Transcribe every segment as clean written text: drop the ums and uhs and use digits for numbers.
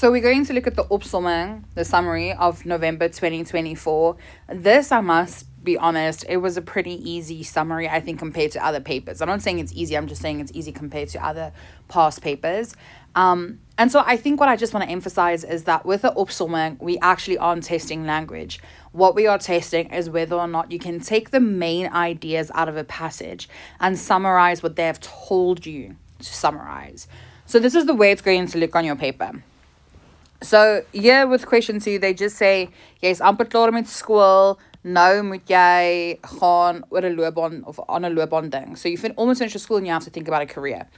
So we're going to look at the Opsomming, the summary of November 2024. This, I must be honest, it was a pretty easy summary, I think, compared to other papers. I'm not saying it's easy, I'm just saying it's easy compared to other past papers. And so I think what I just want to emphasize is that with the Opsomming, we actually aren't testing language. What we are testing is whether or not you can take the main ideas out of a passage and summarize what they have told you to summarize. So this is the way it's going to look on your paper. So here with question 2, they just say, jy's amper klaar met skool, nou moet jy gaan oor 'n loopbaan of aan 'n loopbaan ding. So you've almost finished your school and you have to think about a career.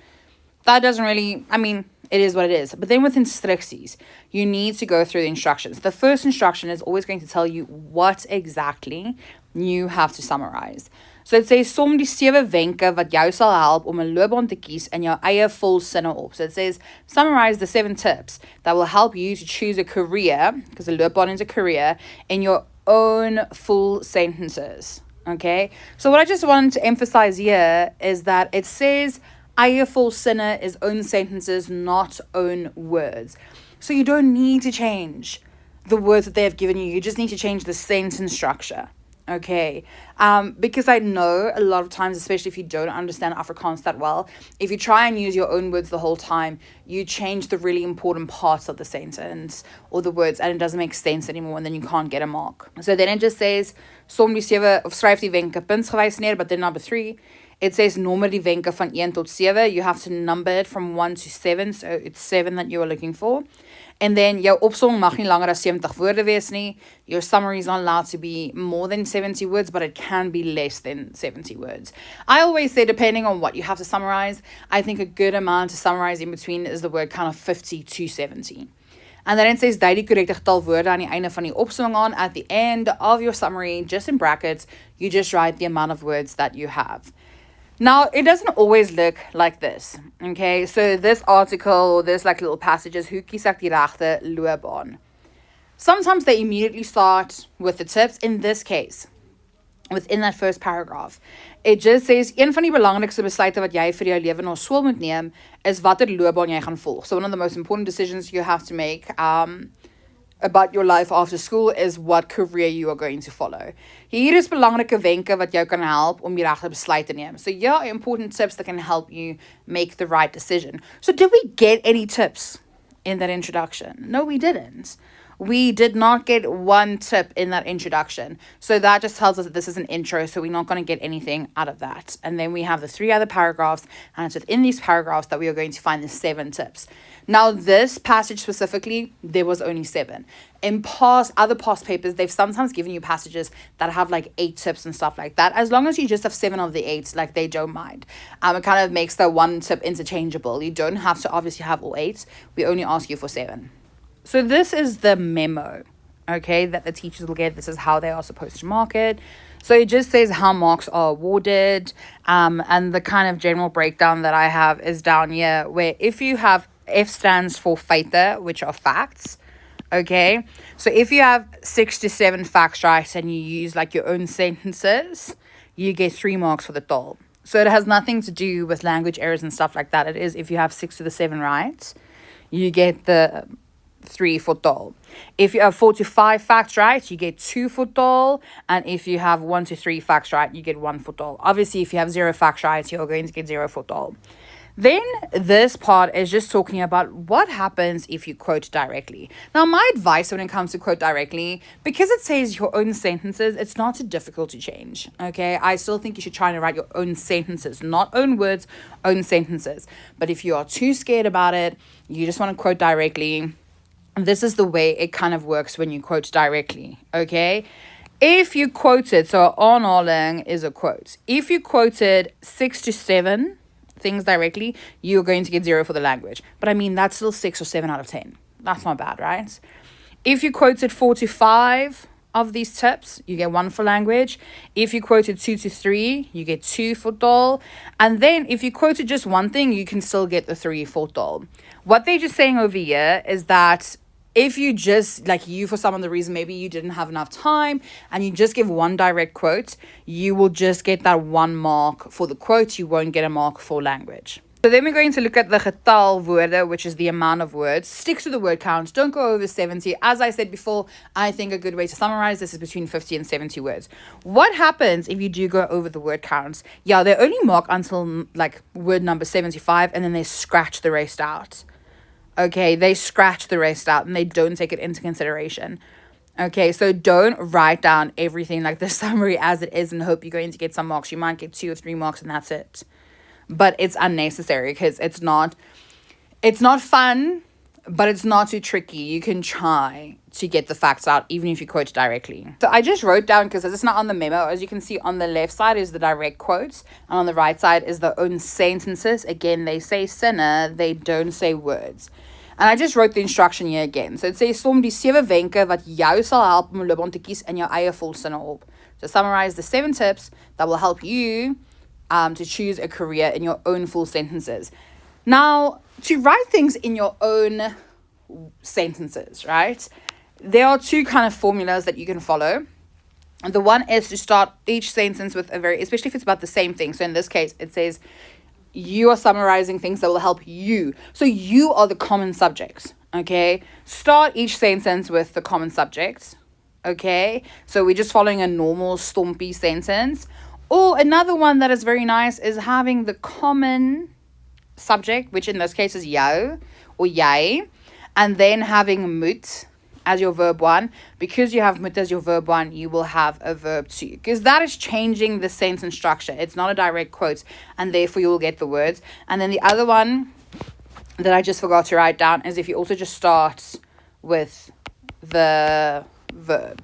That doesn't really, I mean, it is what it is. But then with instructies, you need to go through the instructions. The first instruction is always going to tell you what exactly you have to summarize. So it says, som die 7 wenke wat jou sal help om 'n loopbaan te kies in jou eie vol sinne op. So it says, summarize the 7 tips that will help you to choose a career, because a loopbaan is a career, in your own full sentences. Okay? So what I just wanted to emphasize here is that it says, eie vol sinne is own sentences, not own words. So you don't need to change the words that they have given you. You just need to change the sentence structure. Okay, because I know a lot of times, especially if you don't understand Afrikaans that well, if you try and use your own words the whole time, you change the really important parts of the sentence or the words and it doesn't make sense anymore and then you can't get a mark. So then it just says, som die 7 of skryf die wenke puntsgewys neer, but then number 3, it says nommer die wenke van 1 tot 7. You have to number it from 1 to 7, so it's 7 that you are looking for. And then jou opsomming mag nie langer as 70 woorde wees nie. Your summary is not allowed to be more than 70 words, but it can be less than 70 words. I always say, depending on what you have to summarize, I think a good amount to summarize in between is the word kind of 50 to 70. And then it says, dui die korrekte getal woorde aan die einde van die opsomming aan. At the end of your summary, just in brackets, you just write the amount of words that you have. Now, it doesn't always look like this, okay? So this article or this like little passages, hoe kies ek die regte loopbaan? Sometimes they immediately start with the tips. In this case, within that first paragraph, it just says, een van die belangrikste besluite wat jy vir jou lewe na skool moet neem, is watter loopbaan jy gaan volg. So one of the most important decisions you have to make about your life after school is what career you are going to follow. Hier is belangrike wenke wat jou kan help om die regte besluit te neem. So here are important tips that can help you make the right decision. So did we get any tips in that introduction? No, we didn't. We did not get one tip in that introduction. So that just tells us that this is an intro, so we're not going to get anything out of that. And then we have the 3 other paragraphs, and it's within these paragraphs that we are going to find the 7 tips. Now, this passage specifically, there was only 7. In other past papers, they've sometimes given you passages that have like 8 tips and stuff like that. As long as you just have 7 of the 8, like they don't mind. It kind of makes the 1 tip interchangeable. You don't have to obviously have all 8. We only ask you for 7. So this is the memo, okay, that the teachers will get. This is how they are supposed to mark it. So it just says how marks are awarded, and the kind of general breakdown that I have is down here, where if you have, F stands for feite, which are facts, okay? So if you have 6 to 7 facts right and you use like your own sentences, you get 3 marks for the tol. So it has nothing to do with language errors and stuff like that. It is if you have 6 to the 7 right, you get the 3 for tol. If you have 4 to 5 facts right, you get 2 for tol. And if you have 1 to 3 facts right, you get 1 for tol. Obviously, if you have 0 facts right, you're going to get 0 for tol. Then this part is just talking about what happens if you quote directly. Now, my advice when it comes to quote directly, because it says your own sentences, it's not too difficult to change, okay? I still think you should try and write your own sentences, not own words, own sentences. But if you are too scared about it, you just want to quote directly, this is the way it kind of works when you quote directly, okay? If you quoted, so aanhaling is a quote. If you quoted 6 to 7 things directly, you're going to get 0 for the language. But I mean, that's still 6 or 7 out of 10. That's not bad, right? If you quoted 4 to 5 of these tips, you get 1 for language. If you quoted 2 to 3, you get 2 for tol. And then if you quoted just one thing, you can still get the 3 for tol. What they're just saying over here is that if you just, like you, for some of the reason, maybe you didn't have enough time and you just give one direct quote, you will just get that 1 mark for the quote. You won't get a mark for language. So then we're going to look at the getal woorde, which is the amount of words. Stick to the word count. Don't go over 70. As I said before, I think a good way to summarize this is between 50 and 70 words. What happens if you do go over the word counts? Yeah, they only mark until like word number 75 and then they scratch the rest out. Okay, they scratch the rest out and they don't take it into consideration. Okay, so don't write down everything like the summary as it is and hope you're going to get some marks. You might get 2 or 3 marks and that's it. But it's unnecessary because it's not fun, but it's not too tricky. You can try to get the facts out even if you quote directly. So I just wrote down, because it's not on the memo, as you can see on the left side is the direct quotes and on the right side is the own sentences. Again, they say sinne, they don't say words. And I just wrote the instruction here again. So it says, som die 7 wenke wat jou sal help om 'n loopbaan te kies in jou eie volsinne op. So summarize the 7 tips that will help you to choose a career in your own full sentences. Now, to write things in your own sentences, right? There are 2 kind of formulas that you can follow. The one is to start each sentence with especially if it's about the same thing. So in this case, it says, you are summarizing things that will help you. So you are the common subjects, okay? Start each sentence with the common subjects, okay? So we're just following a normal stompy sentence. Or another one that is very nice is having the common subject, which in this case is jou or jy, and then having moet as your verb 1. Because you have moet as your verb 1, you will have a verb 2, because that is changing the sentence structure. It's not a direct quote, and therefore you will get the words. And then the other one that I just forgot to write down is if you also just start with the verb.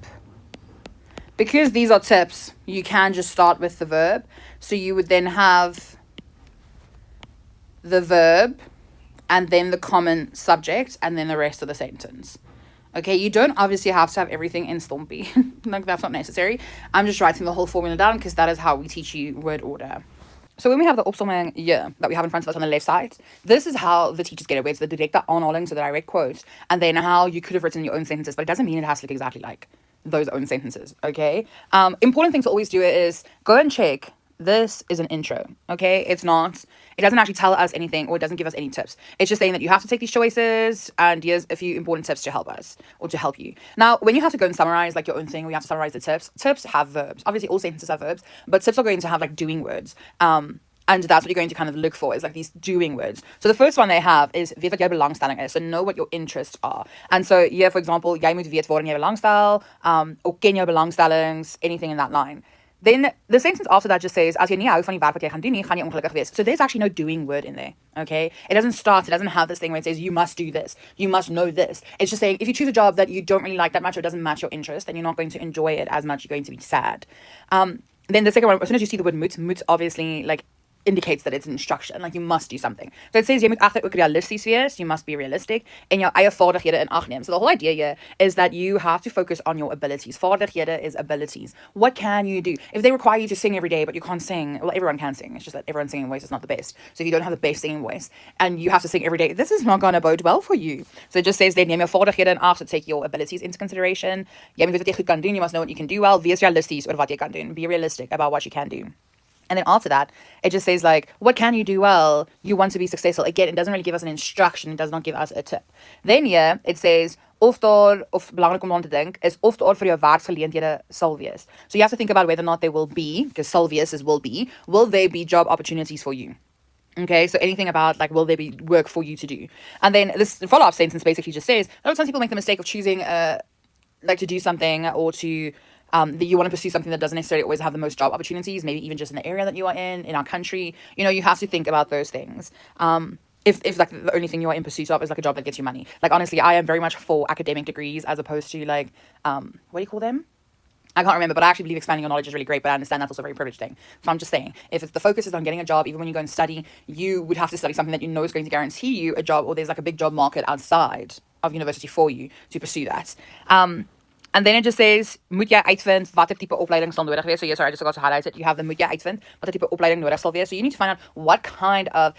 Because these are tips, you can just start with the verb. So you would then have the verb and then the common subject and then the rest of the sentence. Okay, you don't obviously have to have everything in stompy. Like, that's not necessary. I'm just writing the whole formula down because that is how we teach you word order. So when we have the opsomming here that we have in front of us on the left side, this is how the teachers get it, where it's the directe aanhaling, so the direct quotes, and then how you could have written your own sentences, but it doesn't mean it has to look exactly like those own sentences, okay? Important thing to always do is go and check. This is an intro, okay? It doesn't actually tell us anything, or it doesn't give us any tips. It's just saying that you have to take these choices, and here's a few important tips to help us, or to help you. Now, when you have to go and summarize like your own thing, or you have to summarize the tips have verbs. Obviously, all sentences have verbs, but tips are going to have like doing words. And that's what you're going to kind of look for, is like these doing words. So the first one they have is weet wat jou belangstelling is. So know what your interests are. And so here, for example, jy moet weet waarin jy belangstel, of ken jou belangstellings, anything in that line. Then the sentence after that just says, as jy nie hou van die werk wat jy gaan doen nie, gaan jy ongelukkig wees. So there's actually no doing word in there, okay? It doesn't have this thing where it says, you must do this, you must know this. It's just saying, if you choose a job that you don't really like that much, or doesn't match your interest, then you're not going to enjoy it as much, you're going to be sad. Then the second one, as soon as you see the word moet obviously like indicates that it's an instruction, like you must do something. So it says jy moet egter ook realisties wees, you must be realistic, en jou eie vaardighede in ag neem. So the whole idea here is that you have to focus on your abilities. Vaardighede is abilities. What can you do? If they require you to sing every day, but you can't sing, well, everyone can sing, it's just that everyone's singing voice is not the best. So if you don't have the best singing voice, and you have to sing every day, this is not going to bode well for you. So it just says then neem jou vaardighede in ag, to take your abilities into consideration. Jy moet weet wat jy goed kan doen, you must know what you can do well. Wees realisties oor wat jy kan doen. Be realistic about what you can do. And then after that, it just says like, what can you do well? You want to be successful. Again, it doesn't really give us an instruction. It does not give us a tip. Then here, it says, of belangrik om aan te dink, is of daar vir jou werksgeleenthede sal wees. So you have to think about whether or not there will be, because sal wees is will be, will there be job opportunities for you? Okay, so anything about like, will there be work for you to do? And then this follow-up sentence basically just says, a lot of times people make the mistake of choosing like to do something, or to that you want to pursue something that doesn't necessarily always have the most job opportunities, maybe even just in the area that you are in our country. You know, you have to think about those things. If like the only thing you are in pursuit of is like a job that gets you money. Like, honestly, I am very much for academic degrees as opposed to like, what do you call them? I can't remember, but I actually believe expanding your knowledge is really great, but I understand that's also a very privileged thing. So I'm just saying, if it's the focus is on getting a job, even when you go and study, you would have to study something that you know is going to guarantee you a job, or there's like a big job market outside of university for you to pursue that. And then it just says, moet jy uitvind watter tipe opleiding sal nodig wees. So yes, sorry, I just forgot to highlight it. You have the moet jy uitvind watter tipe opleiding nodig sal wees. So you need to find out what kind of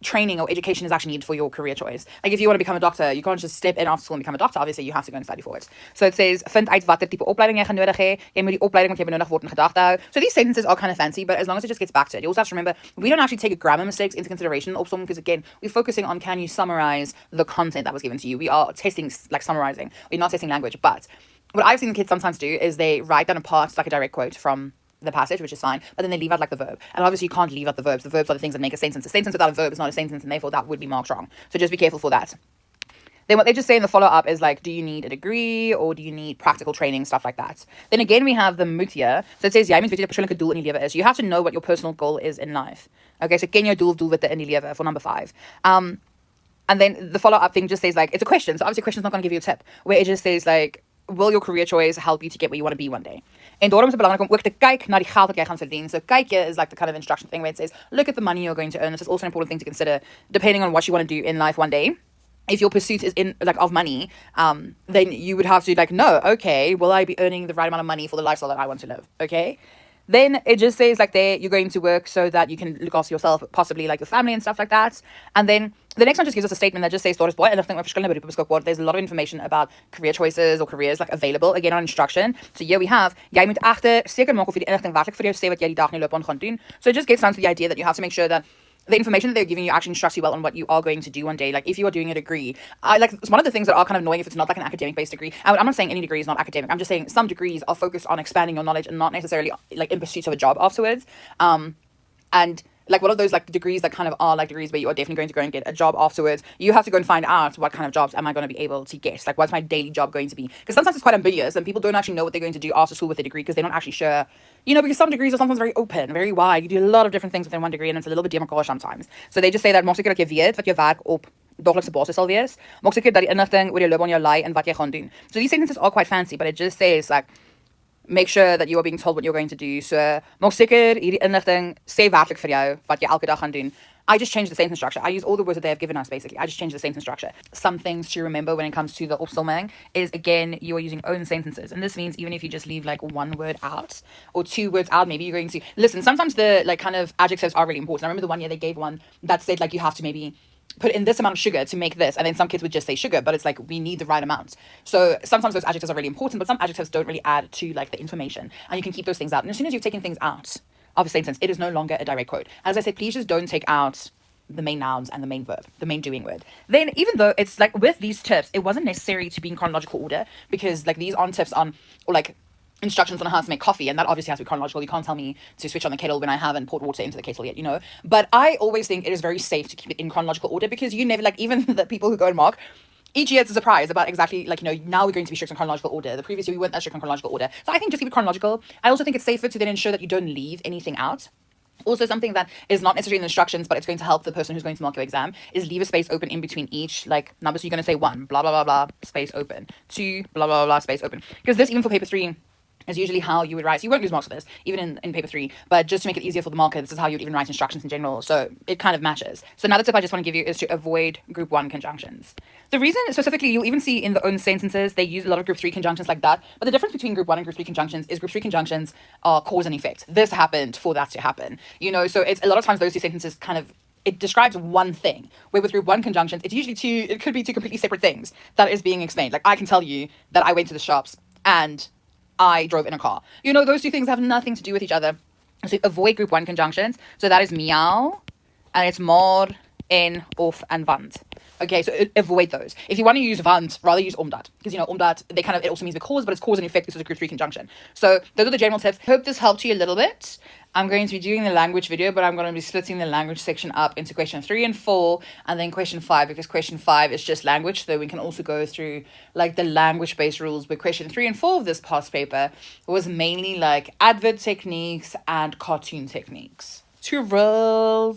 training or education is actually needed for your career choice. Like if you want to become a doctor, you can't just step in after school and become a doctor. Obviously, you have to go and study for it. So it says, vind uit watter tipe opleiding jy gaan nodig hê. Jy moet die opleiding wat jy benodig word in gedagte hou. So these sentences are kind of fancy, but as long as it just gets back to it. You also have to remember, we don't actually take grammar mistakes into consideration in Opsomming, because again, we're focusing on, can you summarize the content that was given to you? We are testing, like, summarizing. We're not testing language. But what I've seen the kids sometimes do is they write down a part, like a direct quote from the passage, which is fine, but then they leave out like the verb. And obviously you can't leave out the verbs. The verbs are the things that make a sentence. A sentence without a verb is not a sentence, and therefore that would be marked wrong. So just be careful for that. Then what they just say in the follow-up is like, do you need a degree or do you need practical training, stuff like that. Then again, we have the moot here. So it says, jy moet weet wat jou persoonlike doel in die lewe is. You have to know what your personal goal is in life. Okay, so ken jou doelwitte in die lewe for number 5. And then the follow-up thing just says like, it's a question. So obviously a question is not going to give you a tip, where it just says like, will your career choice help you to get where you want to be one day? En daarom is het belangrik om ook te kyk na die geld wat jy gaan verdien. So kyk here is like the kind of instruction thing where it says, look at the money you're going to earn. This is also an important thing to consider depending on what you want to do in life one day. If your pursuit is in like of money, then you would have to like know, okay, will I be earning the right amount of money for the lifestyle that I want to live? Okay. Then it just says like there, you're going to work so that you can look after yourself, possibly like your family and stuff like that. And then the next one just gives us a statement that just says, there's a lot of information about career choices or careers like available, again on instruction. So here we have, jy moet egter seker maak of jy die inligting werklik vir jou sê wat jy die dag in die loopbaan gaan doen. So it just gets down to the idea that you have to make sure that the information that they're giving you actually instructs you well on what you are going to do one day. Like if you are doing a degree, it's one of the things that are kind of annoying if it's not like an academic based degree. I'm not saying any degree is not academic. I'm just saying some degrees are focused on expanding your knowledge and not necessarily like in pursuit of a job afterwards. And like one of those like degrees that kind of are like degrees where you are definitely going to go and get a job afterwards. You have to go and find out what kind of jobs am I going to be able to get? Like what's my daily job going to be? Because sometimes it's quite ambiguous and people don't actually know what they're going to do after school with a degree because they're not actually sure. You know, because some degrees are sometimes very open, very wide. You do a lot of different things within one degree and it's a little bit demarcated sometimes. So they just say that maak seker dat jy weet wat jou werk op daglikse basis sal wees. Maak seker dat die inligting oor jou loopbaan jou lei en wat jy gaan doen. So these sentences are quite fancy, but it just says like, make sure that you are being told what you're going to do. So maak seker hierdie inligting sê werklik vir jou wat jy elke dag gaan doen. I just changed the sentence structure. I use all the words that they have given us, basically. I just changed the sentence structure. Some things to remember when it comes to the opsomming is, again, you are using own sentences. And this means even if you just leave, like, one word out or 2 words out, maybe you're going to... Listen, sometimes the, like, kind of adjectives are really important. I remember the one year they gave one that said, like, you have to maybe put in this amount of sugar to make this. And then some kids would just say sugar, but it's like, we need the right amount. So sometimes those adjectives are really important, but some adjectives don't really add to, like, the information. And you can keep those things out. And as soon as you've taken things out of a sentence, it is no longer a direct quote. As I said, please just don't take out the main nouns and the main verb, the main doing word. Then even though it's like with these tips, it wasn't necessary to be in chronological order because like these aren't tips on or like instructions on how to make coffee, and that obviously has to be chronological. You can't tell me to switch on the kettle when I haven't poured water into the kettle yet, you know. But I always think it is very safe to keep it in chronological order because you never, like, even the people who go and mark, each year it's a surprise about exactly, like, you know, now we're going to be strict on chronological order. The previous year we weren't that strict on chronological order. So I think just keep it chronological. I also think it's safer to then ensure that you don't leave anything out. Also, something that is not necessarily in the instructions, but it's going to help the person who's going to mark your exam is leave a space open in between each, like, number. So you're going to say 1, blah, blah, blah, blah, space open. 2, blah, blah, blah, blah, space open. Because this, even for paper 3, is usually how you would write. So you won't lose marks for this, even in paper 3. But just to make it easier for the marker, this is how you would even write instructions in general. So it kind of matches. So another tip I just want to give you is to avoid group 1 conjunctions. The reason, specifically, you'll even see in the own sentences, they use a lot of group 3 conjunctions like that. But the difference between group 1 and group 3 conjunctions is group 3 conjunctions are cause and effect. This happened for that to happen. You know, so it's a lot of times those 2 sentences kind of, it describes one thing, where with group 1 conjunctions, it's usually it could be 2 completely separate things that is being explained. Like I can tell you that I went to the shops and I drove in a car. You know, those 2 things have nothing to do with each other. So avoid group 1 conjunctions. So that is meow, and it's maar, en, of, and want. Okay, so avoid those. If you want to use want, rather use omdat. Because, you know, omdat, it also means because, but it's cause and effect. This is a group 3 conjunction. So those are the general tips. Hope this helped you a little bit. I'm going to be doing the language video, but I'm going to be splitting the language section up into question 3 and 4, and then question 5, because question 5 is just language, so we can also go through, like, the language-based rules. But question 3 and 4 of this past paper was mainly, like, adverb techniques and cartoon techniques. 2 rules.